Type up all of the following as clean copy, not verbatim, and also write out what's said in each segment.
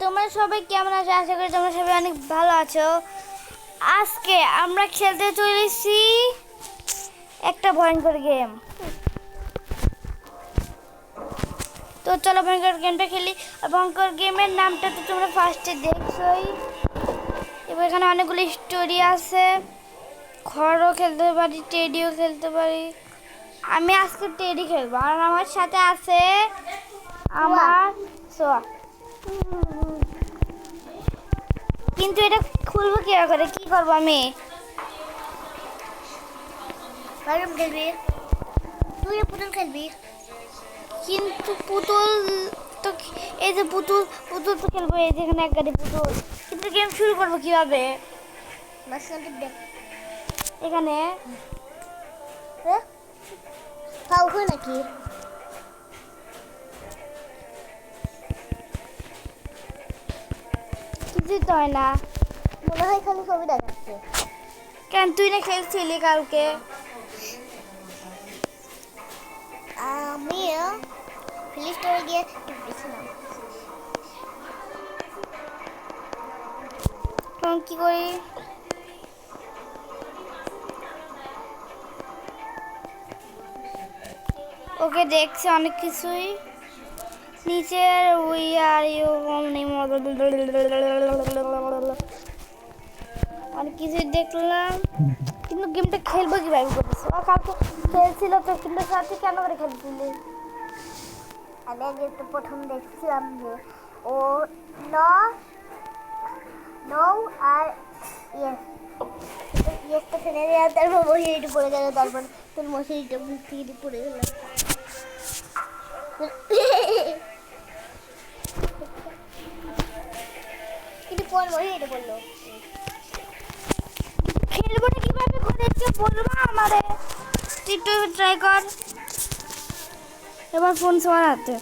তোমরা সবাই কেমন আছো? আশা করি তোমরা সবাই অনেক ভালো আছো। আজকে আমরা খেলতে চলেছি একটা ভয়ঙ্কর গেম। তো চলো ভয়ঙ্কর গেমটা খেলি। ভয়ঙ্কর গেমের নামটা তো তোমরা ফার্স্টে দেখছোই। এবার এখানে অনেকগুলো স্টোরি আছে। ঘরও খেলতে পারি, টেডিও খেলতে পারি। আমি আজকে টেডি খেলবো আর আমার সাথে আছে আমার সোয়া। কিন্তু এটা খুলবো কি করে, কি করবো আমি? খেলবি তুই পুতুল খেলবি, কিন্তু পুতুল তো এই যে পুতুল পুতুল তো খেলবো, এই যে এখানে এক গাড়ি পুতুল। কিন্তু গেম শুরু করবো কিভাবে? এখানে নাকি কিছুই তো হয় না। মনে হয় খালি ছবি দেখাচ্ছে। কেন, তুই না খেলছিলি কালকে? আমি প্লে স্টোরে গিয়ে টিপেছিলাম। তখন কি করি? ওকে দেখছি অনেক কিছুই নিচের উই আর ইউ অনেক কিছুই দেখলাম, কিন্তু গেমটা খেলবো কিভাবে করতেছি? ও কালকে খেলছিল তো, কিন্তু সাথে কেন করে খেলছিলি? আমি আগে তো প্রথম দেখছিলাম যে ও নো আর ইয়েস ইয়েসটা ফেলে দেওয়া, তারপর মশারিটা পড়ে গেল, তারপর তোর মশারিটা মুখ থেকে পড়ে গেল। কিন্তু পর মশারিটা পড়লো। খেলবো না কিভাবে করে কেউ বলবো আমারে? তুই একটু ট্রাই কর। এবার ফোন সবার হাতে।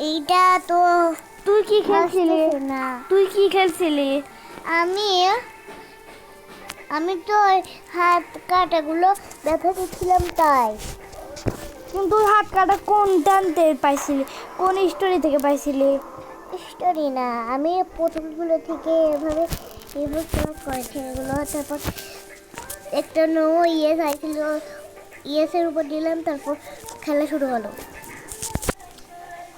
এইটা তো তুই কি খেলছিলি? না, তুই কি খেলছিলি? আমি আমি তো হাত কাটাগুলো ব্যথা দিচ্ছিলাম তাই। কিন্তু হাত কাটা কোন টানতে পাইছিলি? কোন স্টোরি থেকে পাইছিলি? স্টোরি না, আমি প্রথমগুলো থেকে এভাবে করেছি এগুলো। তারপর একটা নো ইয়েস আইছিল, ইয়েসের উপর দিলাম, তারপর খেলা শুরু হলো।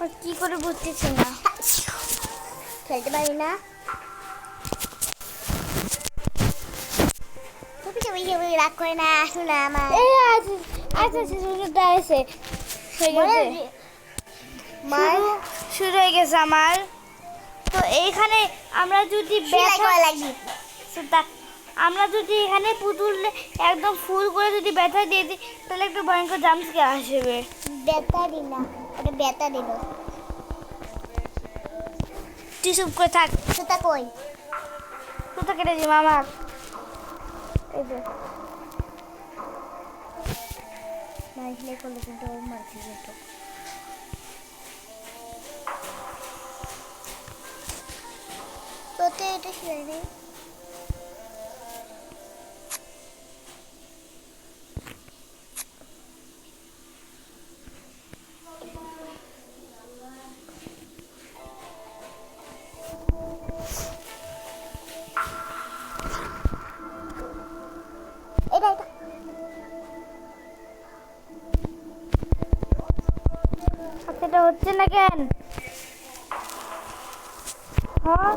আর কি করে বুঝতেছি না। খেলতে পারি না, রাগ করে না, আসো না আমার। এই আচ্ছা আচ্ছা শুরুটা এসে হয়ে গেছে। শুরু হয়ে গেছে আমার। তো এইখানে আমরা যদি আমরা যদি এখানে পুতুল একদম ফুল করে যদি ব্যথা দিয়ে দিই, তাহলে একটু ভয়ঙ্কর জাম্পস্কেয়ার আসবে। ব্যথা দিন না, ওটা ব্যথা দিল। তুই চুপ করে থাক। সুতা কই? সুতো কেটে দিই মামা। এই যে মাইলে করলে কিন্তু ও মারতে যেত। তোতে এটা শুয়ে নেই। এটা হচ্ছে না কেন? হ্যাঁ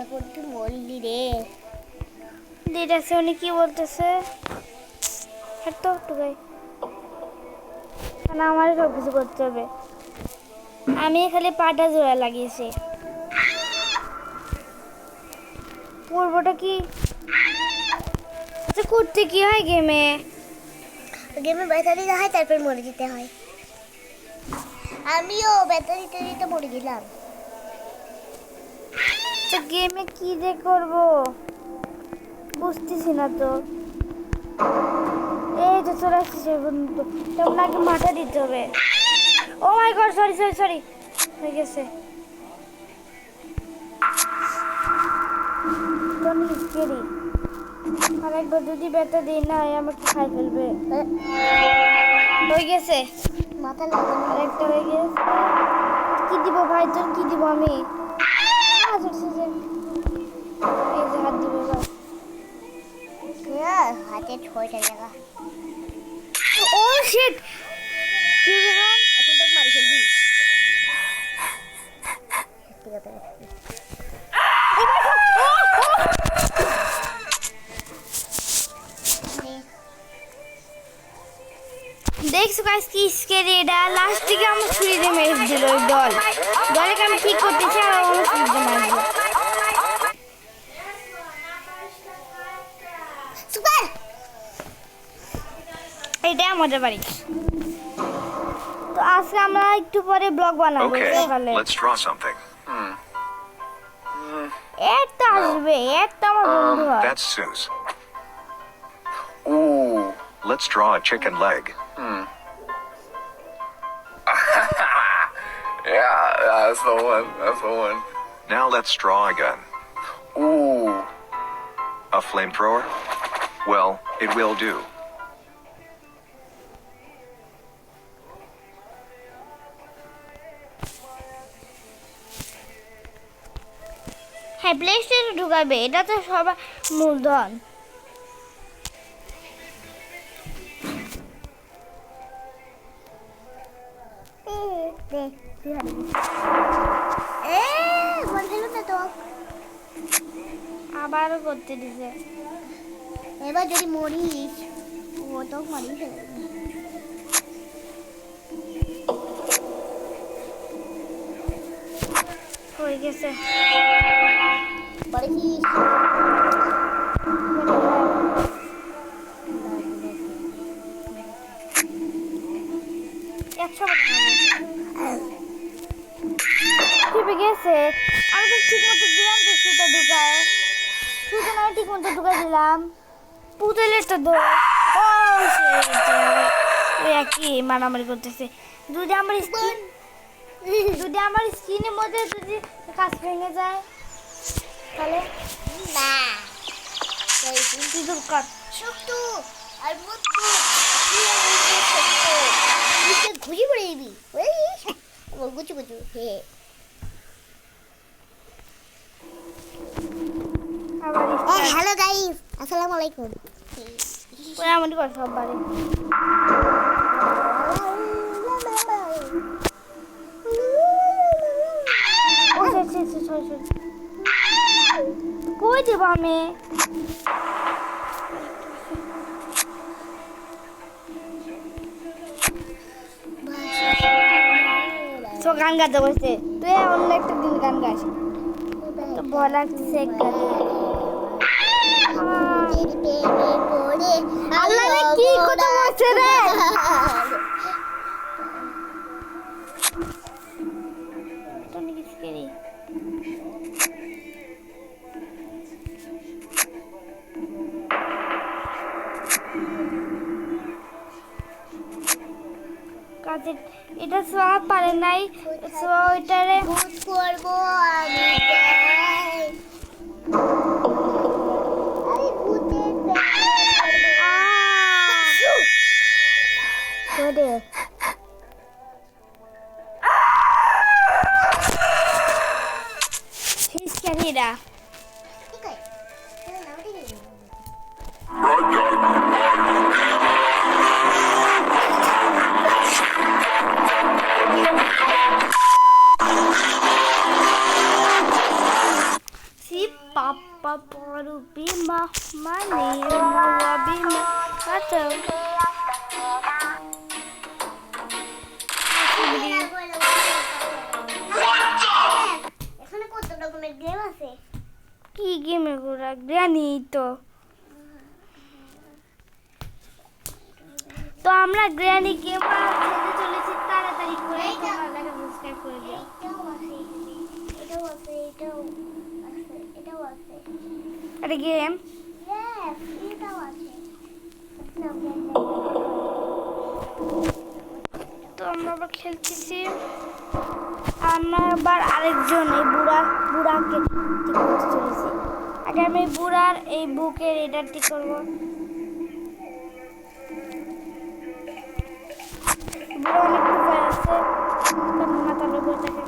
এখন তুই বললি রে। দিদাসে উনি কি বলতেছে? একটু টুকাই না, আমারই সব কিছু করতে হবে। আমি খালি পাটা জোড়া লাগিয়েছি। পূর্বটা কি আচ্ছা করতে কি হয় গেমে? গেমে ব্যথা দিতে হয়, তারপর মরে যেতে হয়। আমিও ব্যথা দিতে দিতে মরে গেলাম। আচ্ছা গেমে কি যে করব বুঝতেছি না তো। এই তো চলে আসছে বন্ধু, তখন আগে মাথা দিতে হবে। ও মাই গড, সরি সরি সরি, হয়ে গেছে। অনেক স্কেরি। আর একবার যদি ব্যথা দিই না আমাকে খাই ফেলবে। হয়ে গেছে, মাথা লাগানো। আরেকটা হয়ে গেছে। কি দিব ভাই, তোর কি দিব আমি? এই যে হাত দিব এবার। হাতে 6টা জায়গা। ও শিট, কি হলো? এখন তো মারি ফেলবি। ঠিক আছে। দেখছো গাইস কি স্কেরি এটা। লাস্ট দিকে আমার ছুরি দিয়ে মেরে দিল ওই দলকে আমি ঠিক করতেছি আর আমার ছুরি দিয়ে মারলো। সুপার। এটা আমাদের বাড়ি। তো আজকে আমরা একটু পরে ব্লগ বানাবো সকালে। Okay, let's draw something. একটা আসবে, একটা আমার বন্ধু হয়। That's Sue's. Ooh, let's draw a chicken leg. Yeah, that's the one. That's the one. Now let's draw a gun. Ooh. A flamethrower? Well, it will do. হ্যাঁ, play স্টোরে ঢুকাবে, এটা তো সবার মূলধন। আবারও করতে দিছে। এবার যদি মরিস ও তো মারি ফেলবে। হয়ে গেছে। পারিস। একশো ঠিক গেছে। আমি তো ঠিক মতো দিলাম যে সুতা ঢুকায়, সুতা নয় ঠিক মতো ঢুকাই দিলাম। পুতুলের তো দোষ। ও ওই একই মারামারি করতেছে। যদি আমার স্কিনের মধ্যে যদি কাজ ভেঙে যায় তাহলে না তুই দূর কর। শক্ত আর মজবুত। ঘুরি পড়ে যাবি। গুচু গুচু। আবার হ্যালো গাইস, আসসালামু আলাইকুম। এমনই কর সব বাড়ি। কই দেব আমি? তো গান গাতে বসে তুই অন্য একটা দিন গান গাস তো ভয় লাগতেছে আল্লাহ রে কি কথা বলছে রে এটা নাকি স্কেরি কাজে এটা সব পারে নাই সো এটারে ভূত করবো আমি আরে ভূতের করে স্কেরিরা ঠিক আছে নাম ঠিক si papa paru bima mani mawa bima kata এখানে কত রকমের গেম আছে কি গেমে গোরা গ্রানি তো তো আমরা গ্রানি গেম খেলতে চলেছি তাড়াতাড়ি করে তোমরা সাবস্ক্রাইব করে দিও এটাও আছে এটাও আছে এটাও আছে আরে গেম ইয়েস এটাও আছে তো আমরা আবার খেলতেছি আমরা আবার আরেকজন এই বুড়াকে ঠিক করতে চলেছি আগে আমি বুড়ার এই বুকের এটা ঠিক করবো। বুড়া অনেক উপায় আছে, মাথার উপর থাকে।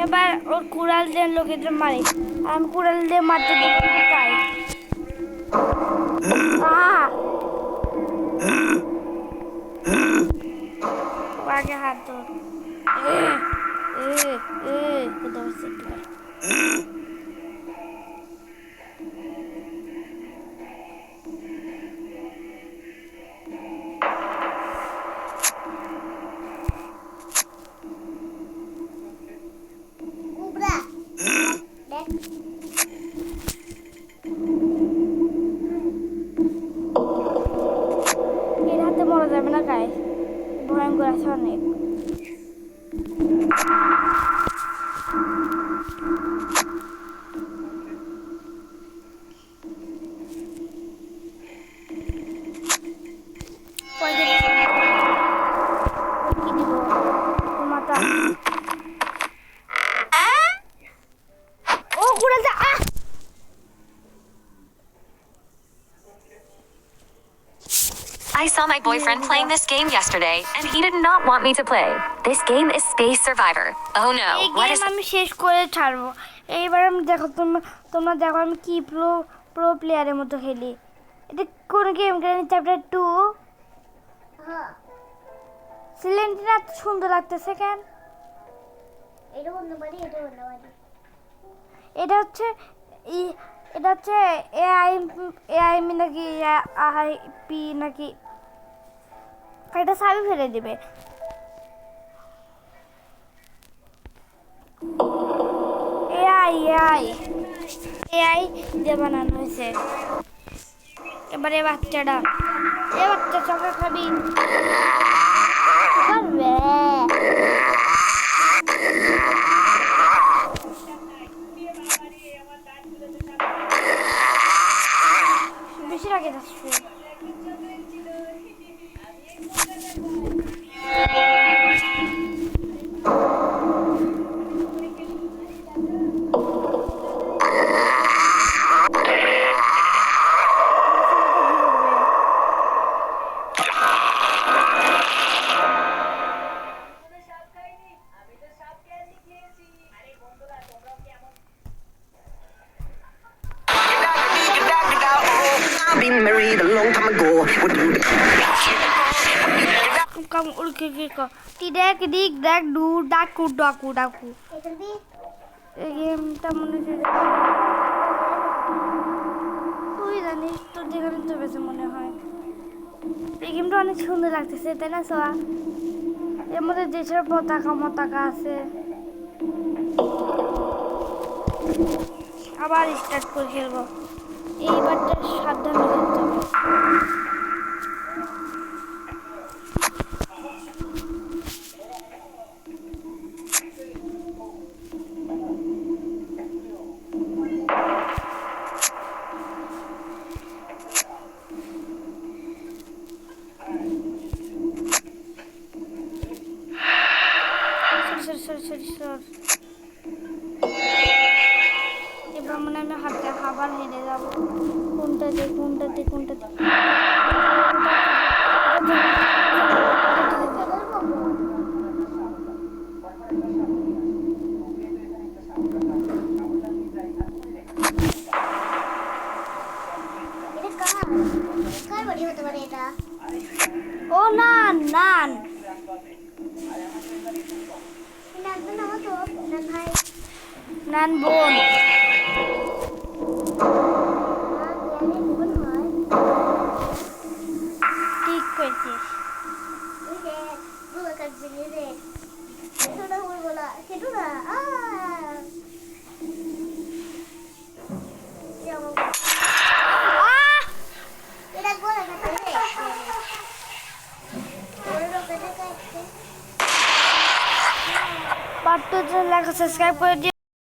এবার ওর কুড়াল দিয়ে লোকেদের মারে, আমি কুড়াল দিয়ে মারতে দেবো তাই। আগে হাত ধর। কুবরা দেখ এর হাতে মরা যাবে না গায়ে, ভয়ঙ্কর আছে অনেক। কি দিব মাথা? ও কুড়াল যা। I saw my boyfriend playing this game yesterday, and he did not want me to play. This game is Space Survivor. Oh no, এই what গেম is... আমি শেষ করে ছাড়বো। এইবার আমি দেখো, তোমরা দেখো আমি কি প্রো প্লেয়ারের মতো খেলি। এটা কোন গেম? Grand chapter 2। হ্যাঁ সিলেন্টিনা সুন্দর লাগতেছে কেন? এটা বন্ধ পারি, এটা বন্ধ পারি। এটা হচ্ছে এআই নাকি আইপি নাকি এটা সাবি ফেলে দিবে। এআই দিয়ে বানানো হয়েছে। এবারে বাচ্চা চকলেট খাবি? করবে বেশি আগে যাচ্ছে। I've been married a long time ago. কাম উড়কে টি দেখ দিক দেখ ডু ডাকু ডাকু ডাকু। এটা দি এই গেমটা মনে হচ্ছে তুই জানিস, তোর যেখানে তো বেশি মনে হয়। এই গেমটা অনেক সুন্দর লাগতেছে তাই না সোয়া? এর মধ্যে দেশের পতাকা আছে। আবার স্টার্ট করে খেলবো। এইবারটা সাবধানে খেলতে হবে। সর এবার মনে আমি হাতে খাবার হেরে যাবো। কোনটা দে এটা কার বাড়ি হতে পারে এটা? ও নান নান না তো নান ভাই, নান বোন। বোন হয়। ঠিক করেছিস। এই যে বুড়ো কাটবে রে, কেটো না বলা কেটো না। এটা গোলা কাটবে রে, বড় কাটে কাটতে। পার্ট 2 লেখা সাবস্ক্রাইব করে দিও।